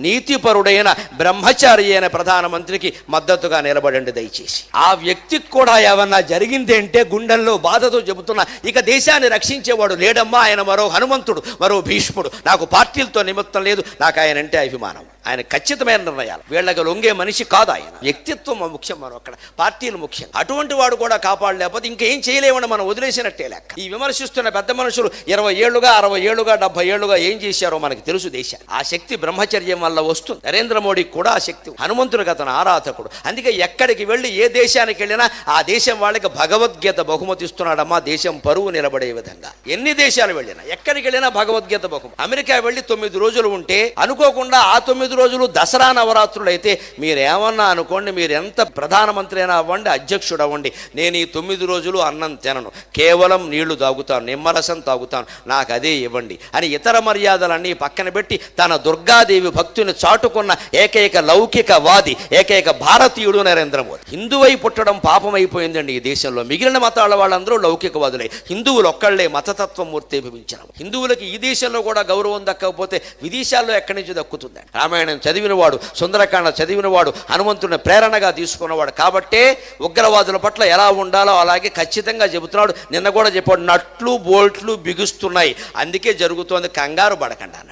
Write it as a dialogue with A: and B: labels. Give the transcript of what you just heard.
A: నీతిపరుడైన బ్రహ్మచారి అయిన ప్రధానమంత్రికి మద్దతుగా నిలబడండి దయచేసి. ఆ వ్యక్తికి కూడా ఏమన్నా జరిగింది అంటే గుండెల్లో బాధతో చెబుతున్నా, ఇక దేశాన్ని రక్షించేవాడు లేడమ్మా, ఆయన మరో హనుమంతుడు, మరో భీష్ముడు. నాకు పార్టీలతో నిమిత్తం లేదు, నాకు ఆయన అంటే అభిమానం. ఆయన ఖచ్చితమైన నిర్ణయాలు, వీళ్ళకి లొంగే మనిషి కాదు ఆయన. వ్యక్తిత్వం ముఖ్యం, మనం అక్కడ పార్టీలు ముఖ్యం. అటువంటి వాడు కూడా కాపాడలేకపోతే ఇంకేం చేయలేమని మనం వదిలేసినట్టే లెక్క. ఈ విమర్శిస్తున్న పెద్ద మనుషులు 20 ఏళ్లుగా 60 ఏళ్లుగా 70 ఏళ్లుగా ఏం చేశారో మనకు తెలుసు. దేశాన్ని ఆ శక్తి బ్రహ్మచర్యం వల్ల వస్తుంది. నరేంద్ర మోడీకి కూడా ఆ శక్తి, హనుమంతుడికి అతను ఆరాధకుడు. అందుకే ఎక్కడికి వెళ్ళి ఏ దేశానికి వెళ్ళినా ఆ దేశం వాళ్ళకి భగవద్గీత బహుమతి ఇస్తున్నాడమ్మా, దేశం పరువు నిలబడే విధంగా. ఎన్ని దేశాలు వెళ్ళినా ఎక్కడికి వెళ్ళినా భగవద్గీత బహుమతి. అమెరికా వెళ్ళి 9 రోజులు ఉంటే అనుకోకుండా ఆ 9 రోజులు దసరా నవరాత్రులు అయితే మీరేమన్నా అనుకోండి, మీరు ఎంత ప్రధానమంత్రి అయినా అవ్వండి, అధ్యక్షుడు అవ్వండి, నేను ఈ 9 రోజులు అన్నం తినను, కేవలం నీళ్లు తాగుతాను, నిమ్మరసం తాగుతాను, నాకు అదే ఇవ్వండి అని ఇతర మర్యాదలన్నీ పక్కన పెట్టి తన దుర్గాదేవి భక్తుని చాటుకున్న ఏకైక లౌకికవాది, ఏకైక భారతీయుడు నరేంద్ర మోదీ. హిందువై పుట్టడం పాపం అయిపోయిందండి ఈ దేశంలో. మిగిలిన మతాల వాళ్ళందరూ లౌకికవాదులే, హిందువులు ఒక్కళ్లే మతతత్వం మూర్తీభవించడం. హిందువులకి ఈ దేశంలో కూడా గౌరవం దక్కకపోతే విదేశాల్లో ఎక్కడి నుంచి దక్కుతుంది? రామాయణం చదివినవాడు, సుందరకాండ చదివినవాడు, హనుమంతుడిని ప్రేరణగా తీసుకున్నవాడు. కాబట్టే ఉగ్రవాదుల పట్ల ఎలా ఉండాలో అలాగే ఖచ్చితంగా చెబుతున్నాడు. నిన్న కూడా చెప్పాడు, నట్లు బోల్ట్లు బిగుస్తున్నాయి, అందుకే జరుగుతోంది, కంగారు పడకండి అన్నాడు.